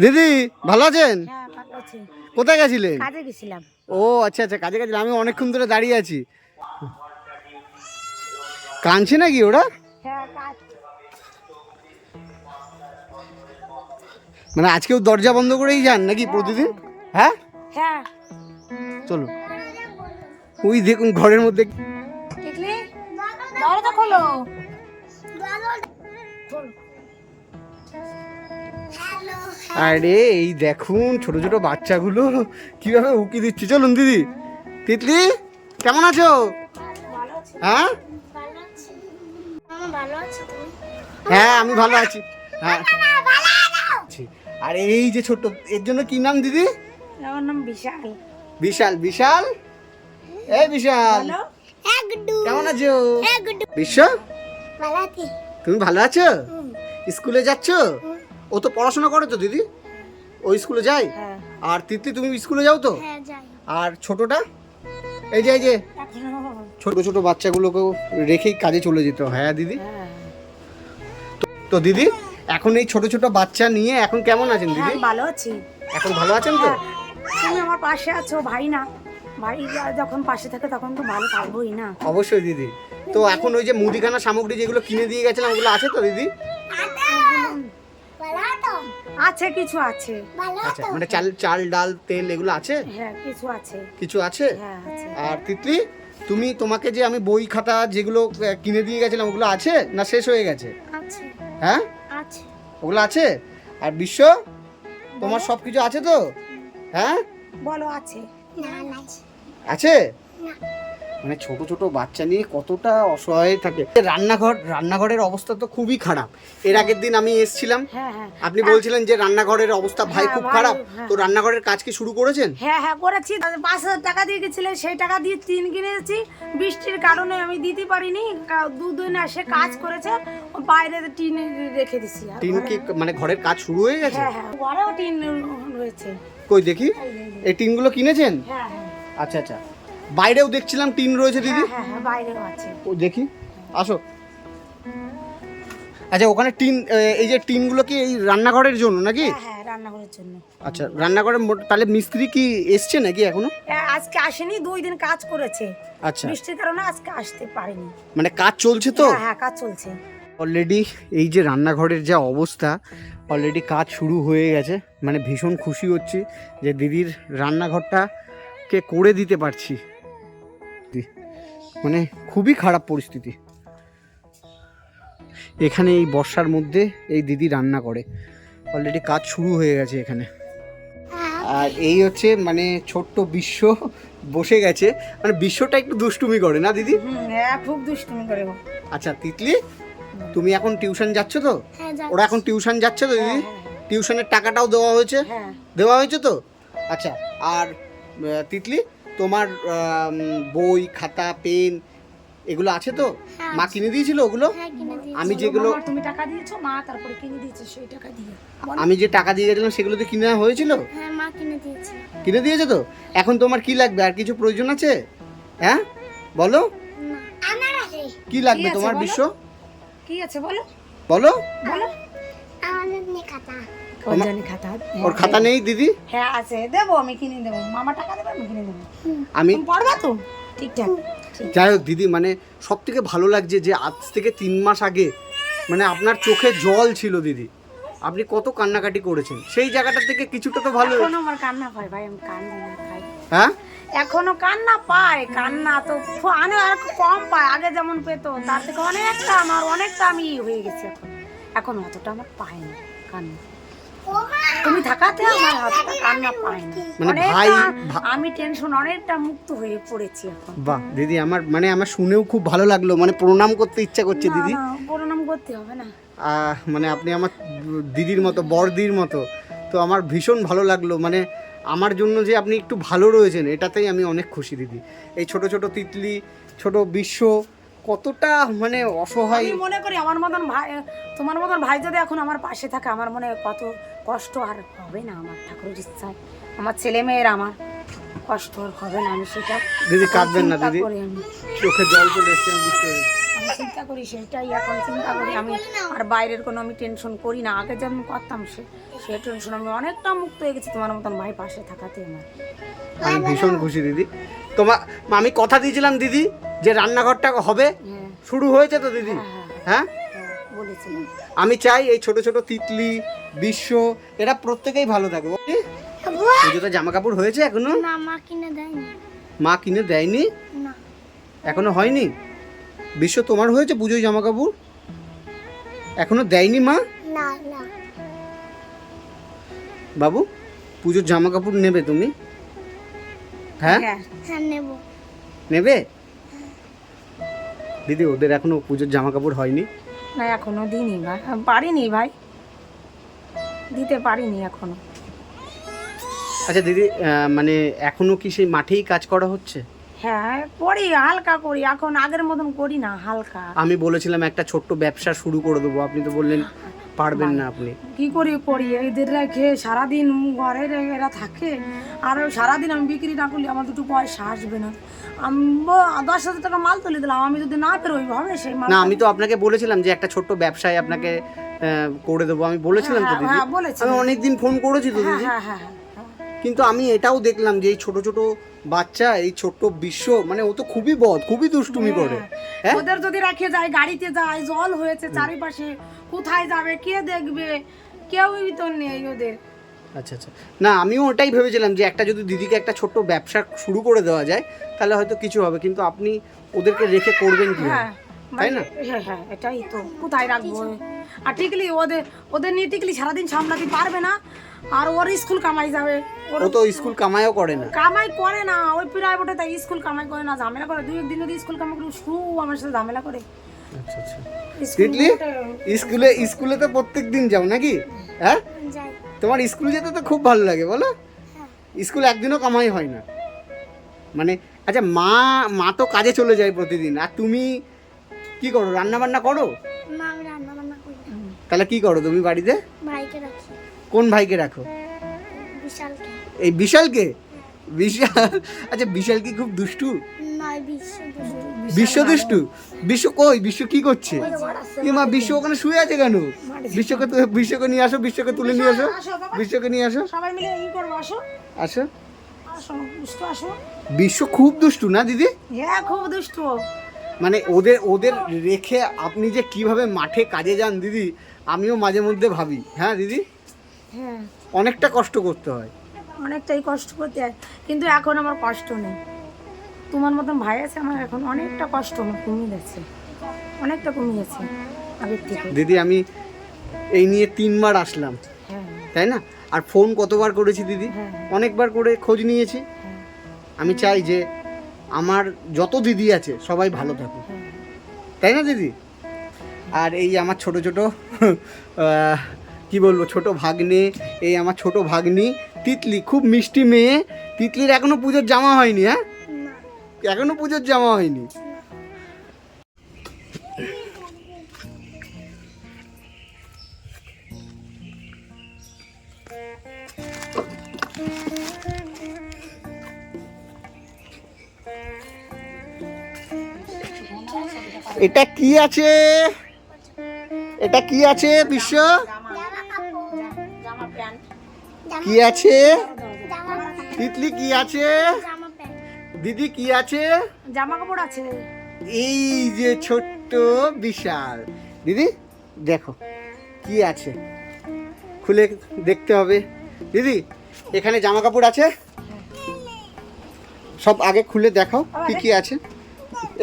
দিদি ভালো আছেন? হ্যাঁ ভালো আছি। কোথায় গেছিলেন? কাজে গেছিলাম। ও আচ্ছা আচ্ছা, কাজে গেছিলেন। আমি অনেকক্ষণ ধরে দাঁড়িয়ে আছি। কাঁদছে নাকি ওরা? হ্যাঁ কাজ। মানে আজকেও দরজা বন্ধ করেই যান নাকি প্রতিদিন? হ্যাঁ হ্যাঁ চলো, ওই দেখুন ঘরের মধ্যে। দেখলি দরজা খোলো। আরে এই দেখুন ছোট ছোট বাচ্চাগুলো কিভাবে উকি দিচ্ছে। চলুন দিদি। তিতলি কেমন আছো? হ্যাঁ হ্যাঁ আমি ভালো আছি। হ্যাঁ আর এই যে ছোট্ট, এর জন্য কি নাম দিদি? আমার নাম বিশাল। বিশাল। বিশাল এই বিশাল কেমন আছো? বিশ্ব তুমি ভালো আছো? স্কুলে যাচ্ছ? ও তো পড়াশোনা করে তো দিদি, ও স্কুলে যায়। হ্যাঁ। আর তিতলি তুমি স্কুলে যাও তো? হ্যাঁ যাই। আর ছোটটা এই যে ছোট ছোট বাচ্চাগুলোকেও রেখেই কাজে চলে যেত। হ্যাঁ দিদি। হ্যাঁ। তো দিদি এখন এই ছোট ছোট বাচ্চা নিয়ে এখন কেমন আছেন দিদি? হ্যাঁ ভালো আছি। এখন ভালো আছেন তো? তুমি আমার পাশে আছো, ভাই না ভাই যখন পাশে থাকে তখন তো ভালো থাকবোই না। অবশ্যই দিদি। তো এখন ওই যে মুদিখানা সামগ্রী যেগুলো কিনে দিয়ে গেছিলাম ওগুলো আছে তো দিদি? আছে কিছু আছে। আচ্ছা মানে চাল ডাল তেল এগুলো আছে? হ্যাঁ কিছু আছে। কিছু আছে? হ্যাঁ আছে। আর তিতলি তোমাকে যে আমি বই খাতা যেগুলো কিনে দিয়ে গেছিলাম ওগুলো আছে না শেষ হয়ে গেছে? আছে। হ্যাঁ আছে। ওগুলো আছে। আর বিশ্ব তোমার সব কিছু আছে তো? হ্যাঁ বলো আছে। আছে। মানে ছোট ছোট বাচ্চা নিয়ে কতটা অসহায় থাকে। রান্নাঘরের অবস্থা তো খুবই খারাপ। এর আগের দিন আমি এসেছিলাম, হ্যাঁ হ্যাঁ আপনি বলছিলেন যে রান্নাঘরের অবস্থা ভাই হ্যাঁ, খুব ভাই, খারাপ। হ্যাঁ। তো রান্নাঘরের কাজ কি শুরু করেছেন? হ্যাঁ হ্যাঁ করেছি। 5,000 টাকা দিয়ে গেছিলে, সেই টাকা দিয়ে টিন কিনেছি। বৃষ্টির কারণে আমি দিতে পারিনি। দুদিন এসে কাজ করেছে, বাইরে টিন রেখে দিছি। আর টিন কি মানে ঘরের কাজ শুরু হয়ে গেছে? হ্যাঁ হ্যাঁ ঘরেও টিন রয়েছে। কই দেখি এই টিনগুলো কিনেছেন? হ্যাঁ হ্যাঁ আচ্ছা আচ্ছা, বাইরেও দেখছিলাম টিন রয়েছে দিদি। হ্যাঁ হ্যাঁ বাইরেও আছে। ও দেখি, আসো। আচ্ছা ওখানে টিন, এই যে টিনগুলো কি এই রান্নাঘরের জন্য নাকি? হ্যাঁ হ্যাঁ রান্নাঘরের জন্য। আচ্ছা রান্নাঘরের তাহলে মিস্ত্রি কি এসছে নাকি এখনো? আজকে আসেনি, 2 দিন কাজ করেছে। আচ্ছা বৃষ্টির কারণে আজকে আসতে পারেনি। মানে কাজ চলছে তো? হ্যাঁ হ্যাঁ কাজ চলছে অলরেডি। এই যে রান্নাঘরের যা অবস্থা, অলরেডি কাজ শুরু হয়ে গেছে। মানে ভীষণ খুশি হচ্ছি যে দিদির রান্নাঘরটাকে করে দিতে পারছি। মানে খুবই খারাপ পরিস্থিতি এখানে। এই বর্ষার মধ্যে এই দিদি রান্না করে, অলরেডি কাজ শুরু হয়ে গেছে এখানে। আর এই হচ্ছে মানে ছোট্ট বিশ্ব বসে গেছে। মানে বিশ্বটা একটু দুষ্টুমি করে না দিদি? হ্যাঁ খুব দুষ্টুমি করে। আচ্ছা তিতলি তুমি এখন টিউশন যাচ্ছ তো? ওরা এখন টিউশন যাচ্ছে তো দিদি? টিউশনের টাকাটাও দেওয়া হয়েছে? হ্যাঁ দেওয়া হয়েছে তো? আচ্ছা আর তিতলি তোমার বই খাতা পেন এগুলো আছে তো? মা কিনে দিয়েছিল ওগুলো? আমি যেগুলো তুমি টাকা দিয়েছো, মা তারপরে কিনে দিয়েছে সেই টাকা দিয়ে। আমি যে টাকা দিয়ে গেছিলাম সেগুলো তো কিনে হয়েছিল? হ্যাঁ মা কিনে দিয়েছে। কিনে দিয়েছে তো? এখন তোমার কি লাগবে? আর কিছু প্রয়োজন আছে? হ্যাঁ বলো আমার আছে। কি লাগবে কি আছে তোমার বলো? বিশ্ব কি আছে বলো? বলো। বলো। আমার নেই খাতা। ওর জন্য খাতা। ওর খাতা নেই দিদি? হ্যাঁ আছে, দেবো আমি কিনে দেবো। মামা টাকা দেবে আমি কিনে দেবো। আমি তুমি পড়বা তো ঠিকঠাক? যাই হোক দিদি, মানে সব থেকে ভালো লাগছে যে আজ থেকে 3 মাস আগে মানে আপনার চোখে জল ছিল দিদি, আপনি কত কান্নাকাটি করেছেন। সেই জায়গাটা থেকে কিছুটা তো ভালো। এখনো আমার কান্না পায় ভাই, আমি কান্দি না খাই। হ্যাঁ এখনো কান্না পায়, কান্না তো আমি আর কম পাই। আগে যেমন পেতো তার থেকে অনেকটা আমি হয়ে গেছি এখন। এখন অতটা আমার পায় না কান্না। তুমি থাকাতে আমার অতটা কান্না পায় না। মানে ভাই আমি টেনশন অনেকটা মুক্ত হয়ে পড়েছি এখন। বাহ দিদি, আমার মানে আমার শুনেও খুব ভালো লাগলো। মানে প্রণাম করতে ইচ্ছা করছে দিদি। না প্রণাম করতে হবে না। মানে আপনি আমার দিদির মতো, বড়দির মতো। তো আমার ভীষণ ভালো লাগলো। মানে আমার জন্য যে আপনি একটু ভালো রয়েছেন এটাতেই আমি অনেক খুশি দিদি। এই ছোট ছোট তিতলি, ছোট বিশ্ব কতটা মানে অসহায়। আমি মনে করি আমার মতন ভাই, তোমার মতন ভাই যদি এখন আমার পাশে থাকে, আমার মনে কত কষ্ট আর হবে না। আমার ঠাকুরের ইচ্ছায় আমার ছেলে মেয়ের আমার কষ্ট আর হবে না। আমি সেটা দিদি কাঁদবেন না দিদি, করি আমি। চোখে জল চলে এসছে, আমি বুঝতে পেরেছি। আমি চিন্তা করি সেটাই এখন চিন্তা করি আমি। আর বাইরের কোনো আমি টেনশন করি না, আগে যেমন করতাম সে টেনশন আমি অনেকটা মুক্ত হয়ে গেছি তোমার মতন ভাই পাশে থাকাতে আমার। আমি ভীষণ খুশি দিদি। তোমার আমি কথা দিয়েছিলাম দিদি যে রান্নাঘরটা হবে, হ্যাঁ শুরু হয়েছে তো দিদি? হ্যাঁ বলেছিলাম। আমি চাই এই ছোট ছোট তিতলি, বিশ্ব, এরা প্রত্যেকেই ভালো থাকবে। পুজোতে জামা কাপড় হয়েছে এখনো? না, মা কিনে দেয়নি। মা কিনে দেয়নি না এখনো? হয়নি? বিশ্ব তোমার হয়েছে পুজোয় জামা কাপড়? এখনো দেয়নি মা? না না। বাবু পুজোর জামা কাপড় নেবে তুমি? হ্যাঁ হ্যাঁ হ্যাঁ নেব। নেবে? দিদি ওদের এখনো পুজোর জামা কাপড় হয়নি? না এখনো দিইনি ভাই, পারিনি ভাই, দিতে পারিনি এখনো। আচ্ছা দিদি, মানে এখনো কি সেই মাঠেই কাজ করা হচ্ছে? হ্যাঁ করি, হালকা করি, এখন আগের মতন করি না, হালকা। আমি বলেছিলাম একটা ছোট্ট ব্যবসা শুরু করে দেবো, আপনি তো বললেন পারবেন না আপনি। কি করি এদের রেখে সারাদিন ঘরে এরা থাকে, আর সারাদিন আমি বিক্রি না করলে আমার দুটো পয়সা আসবে না। আমি 10,000 টাকা মাল তুলে দিলাম, আমি যদি না পেরোই হবে সেই মাল। না আমি তো আপনাকে বলেছিলাম যে একটা ছোট্ট ব্যবসায় আপনাকে করে দেবো, আমি বলেছিলাম তো দিদি। হ্যাঁ বলেছি। আমি অনেকদিন ফোন করেছি তো দিদি। হ্যাঁ হ্যাঁ হ্যাঁ। কিন্তু আমি এটাও দেখলাম যে এই ছোট ছোট বাচ্চা, এই ছোট্ট বিশ্ব, মানে ও তো খুবই খুবই দুষ্টুমি করে। হ্যাঁ ওদের যদি রেখে যায়, গাড়িতে যায়, জল হয়েছে চারিপাশে, কোথায় যাবে, কে দেখবে, কেউই তো নেই ওদের। আচ্ছা আচ্ছা, না আমিও ওটাই ভেবেছিলাম যে একটা যদি দিদিকে একটা ছোট্ট ব্যবসা শুরু করে দেওয়া যায় তাহলে হয়তো কিছু হবে, কিন্তু আপনি ওদেরকে রেখে করবেন কি? হ্যাঁ তাই না? হ্যাঁ হ্যাঁ এটাই তো, কোথায় রাখবো? আর টিকলি ওদের নিয়ে টিকলি সারাদিন সামলাতে পারবে না, আর ওর স্কুল কামাই যাবে। ও তো স্কুল কামাইও করে না। কামাই করে না, ওই প্রাইভেটে তাই স্কুল কামাই করে না, ঝামেলা করে। 2 দিন যদি স্কুল কামাই করে শুরু আমার সাথে ঝামেলা করে। আচ্ছা আচ্ছা, স্কুল তিতলি স্কুলে তো প্রত্যেক দিন যাও নাকি? হ্যাঁ যাই। তোমার স্কুল যেতে তো খুব ভালো লাগে বলো? স্কুল একদিনও কামাই হয় না মানে? আচ্ছা মা তো কাজে চলে যায় প্রতিদিন, আর তুমি কি করো? রান্না বান্না করো? না আমি রান্না বান্না করি না। তাহলে কি করো তুমি বাড়িতে? ভাইকে রাখি। কোন ভাইকে রাখো? বিশালকে। এই বিশালকে? বিশাল, আচ্ছা বিশাল কি খুব দুষ্টু? নয় বিশ্ব দুষ্টু। বিশ্ব দুষ্টু? বিশ্ব কই? বিশ্ব কি করছে? কি মা, বিশ্ব ওখানে শুয়ে আছে কেন? বিশ্বকে নিয়ে আসো, বিশ্বকে তুলে নিয়ে আসো, বিশ্বকে নিয়ে আসো, সবাই মিলে করবো, আসো আসো। আসো দুষ্টু আসো। বিশ্ব খুব দুষ্টু না দিদি? হ্যাঁ খুব দুষ্টু। মানে ওদের রেখে আপনি যে কিভাবে মাঠে কাজে যান দিদি, আমিও মাঝে মধ্যে ভাবি। হ্যাঁ দিদি, হ্যাঁ অনেকটা কষ্ট করতে হয়। অনেকটাই কষ্ট করতে হয়, কিন্তু এখন আমার কষ্ট নেই। তোমার মতন ভাই আছে, আমার এখন অনেকটা কষ্ট আমার কমে গেছে, অনেকটা কমে গেছে আগের থেকে। দিদি আমি এই নিয়ে 3 বার আসলাম, হ্যাঁ তাই না? আর ফোন কতবার করেছি দিদি? হ্যাঁ। অনেকবার করে খোঁজ নিয়েছি। হ্যাঁ আমি চাই যে আমার যত দিদি আছে সবাই ভালো থাকুক, হ্যাঁ। তাই না দিদি? আর এই আমার ছোট ছোট কি বলবো, ছোট ভাগ্নে, এই আমার ছোট ভাগ্নি তিতলি, খুব মিষ্টি মেয়ে। তিতলির এখনো পুজোর জামা হয়নি। হ্যাঁ না। এখনো পুজোর জামা হয়নি। এটা কি আছে? এটা কি আছে বিশ্ব? জামা প্যান্ট। কি আছে? জামা তিতলি কি আছে? জামা প্যান্ট। দিদি কি আছে? জামা কাপড় আছে। এই যে ছোট্ট বিশাল, দিদি দেখো কি আছে, খুলে দেখতে হবে। দিদি এখানে জামা কাপড় আছে, সব আগে খুলে দেখাও কি কি আছে।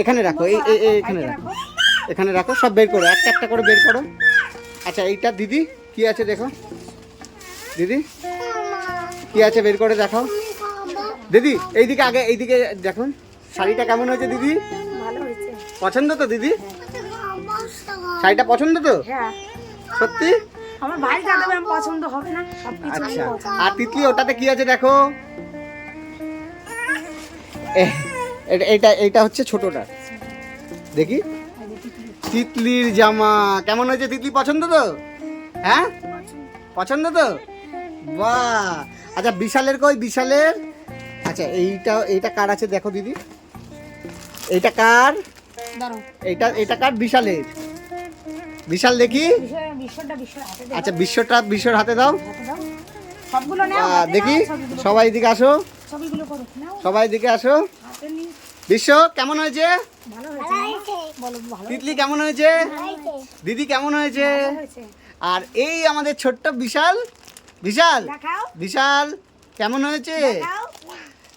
এখানে রাখো, এখানে রাখো, এখানে রাখো, সব বের করো, একটা একটা করে বের করো। আচ্ছা এইটা দিদি কি আছে দেখো, দিদি কি আছে বের করে দেখাও। দিদি এইদিকে আগে, এইদিকে দেখুন শাড়িটা কেমন হয়েছে দিদি? ভালো হয়েছে। পছন্দ তো দিদি? শাড়িটা পছন্দ তো? হ্যাঁ সত্যি? আমার ভাই যা দেবে আমি পছন্দ হবে না, সবকিছু আমি আচ্ছা, পছন্দ। আর তিতলি ওটাতে কি আছে দেখো। এইটা হচ্ছে ছোটটা, দেখি। তিতলির জামা কেমন হয়েছে তিতলি? পছন্দ তো? হ্যাঁ পছন্দ তো? বাহ। আচ্ছা বিশালের কই? বিশালের, আচ্ছা এইটা কার আছে দেখো দিদি, এইটা কার? দাঁড়াও এটা কার? বিশালের। বিশাল দেখি। বিশ্বর হাতে দাও। আচ্ছা বিশ্বর হাতে দাও। হাতে দাও। সবগুলো নাও, হাতে দেখি নাও, ছবিগুলো সবাই এদিকে আসো, ছবিগুলো করো নাও, সবাই এদিকে আসো। হাতে নিয়ে। বিশ্ব কেমন হয়েছে? ভালো হয়েছে মামা? বলো ভালো তিতলি কেমন হয়েছে? দিদি কেমন হয়েছে? হয়েছে। আর এই আমাদের ছোট্ট বিশাল। বিশাল দেখাও বিশাল কেমন হয়েছে দেখাও।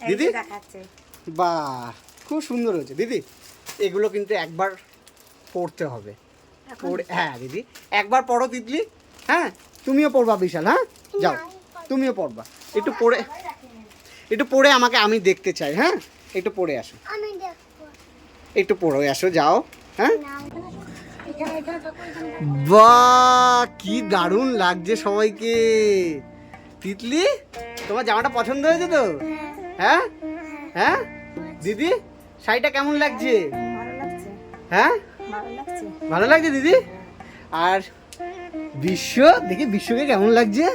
দিদি? দিদি দেখাচ্ছে। বাহ, খুব সুন্দর হয়েছে দিদি। এগুলো কিন্তু একবার পড়তে হবে। হ্যাঁ দিদি, একবার পড়ো তিতলি। হ্যাঁ তুমিও পড়বা বিশাল। হ্যাঁ যাও তুমিও পড়বা। একটু পড়ে আমাকে, আমি দেখতে চাই। হ্যাঁ একটু পড়ে আসো, আমি দেখবো একটু পড়ে আসো, যাও। হ্যাঁ না এখানে থাকো, এখানে। বাহ, কি দারুণ লাগছে সবাইকে। তিতলি তোমার জামাটা পছন্দ হয়েছে তো? হ্যাঁ হ্যাঁ দিদি, শাড়িটা কেমন লাগছে? ভালো লাগছে, হ্যাঁ ভালো লাগছে। ভালো লাগছে দিদি। আর বিশ্ব দেখি, বিশ্বকে কেমন লাগছে?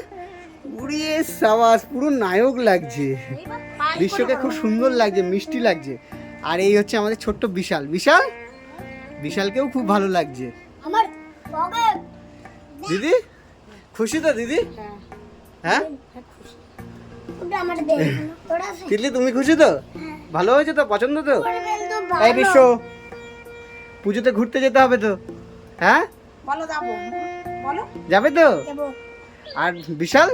উড়িয়ে সাবাস, পুরো নায়ক লাগছে। বিশ্বকে খুব সুন্দর লাগছে, মিষ্টি লাগছে। আর এই হচ্ছে আমাদের ছোট্ট বিশাল। বিশাল, বিশালকেও খুব ভালো লাগছে। আমার বাবা দিদি খুশি তো দিদি? হ্যাঁ, হ্যাঁ ওটা আমার দেখ ওটা তিতলি তুমি খুশি তো? ভালো হয়েছে তো? পছন্দ তো? তো এই বিশ্ব, পুজোতে ঘুরতে যেতে হবে তো? হ্যাঁ বলো যাবো, বলো যাবে তো? দেবো আর বিশাল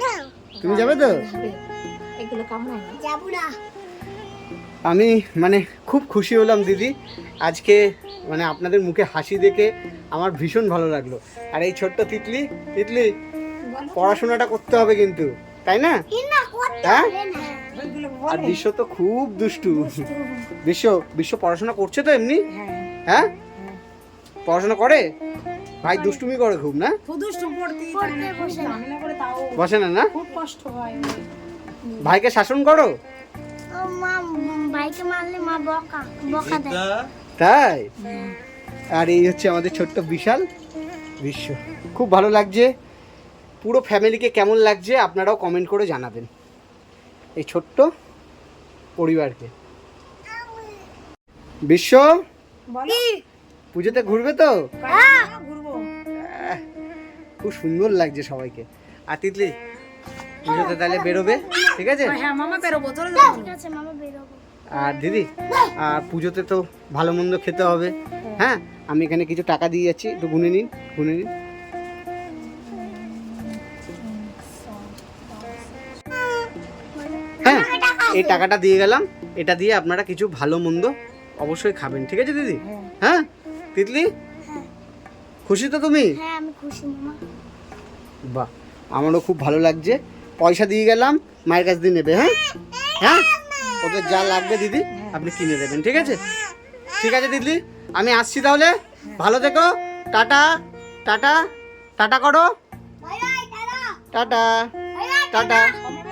দাও তুমি যাবে তো? এগুলো কামড়ায় না। যাবো না আমি মানে খুব খুশি হলাম দিদি আজকে, মানে আপনাদের মুখে হাসি দেখে আমার ভীষণ ভালো লাগলো। আর এই ছোট্ট তিতলি, তিতলি পড়াশোনাটা করতে হবে কিন্তু, তাই না? কি না করতে হ্যাঁ হবে না এগুলো আর বলে। বিশ্ব তো খুব দুষ্টু। বিশ্ব পড়াশোনা করছে তো এমনি? হ্যাঁ, হ্যাঁ পড়াশোনা করে? ভাই দুষ্টুমি করে খুব, না? খুব দুষ্টু পড়তে পড়তে বসে না। ঝামেলা করে, তাও বসে না? না খুব কষ্ট হয়। ভাইকে শাসন করো? ও মা ভাইকে মারলে মা বকা বকা দেয় তাই? আর এই হচ্ছে আমাদের ছোট্ট বিশাল বিশ্ব। খুব ভালো লাগছে। পুরো ফ্যামিলিকে কেমন লাগছে আপনারাও কমেন্ট করে জানাবেন, এই ছোট্ট পরিবারকে। বিশ্ব বলো পুজোতে ঘুরবে তো? ঘুরবো। খুব সুন্দর লাগছে সবাইকে। আর তিতলি পুজোতে তাহলে বেরোবে, ঠিক আছে? হ্যাঁ মামা বেরোবো, চলে যাবো। ঠিক আছে মামা বেরোবো আর দিদি, আর পুজোতে তো ভালো মন্দ খেতে হবে। হ্যাঁ আমি এখানে কিছু টাকা দিয়ে যাচ্ছি, একটু গুনে নিন, গুনে নিন। হ্যাঁ এই টাকাটা দিয়ে গেলাম, এটা দিয়ে আপনারা কিছু ভালো মন্দ অবশ্যই খাবেন, ঠিক আছে দিদি? হ্যাঁ তিতলি খুশি তো তুমি? হ্যাঁ আমি খুশি মামা বাহ, আমারও খুব ভালো লাগছে। পয়সা দিয়ে গেলাম, মায়ের কাছ দিয়ে নেবে। হ্যাঁ হ্যাঁ ওদের যা লাগবে দিদি আপনি কিনে দেবেন, ঠিক আছে? ঠিক আছে দিদি, আমি আসছি তাহলে। ভালো থেকো। টাটা টাটা টাটা করো। বাই বাই দাদা টাটা বাই বাই টাটা। আমার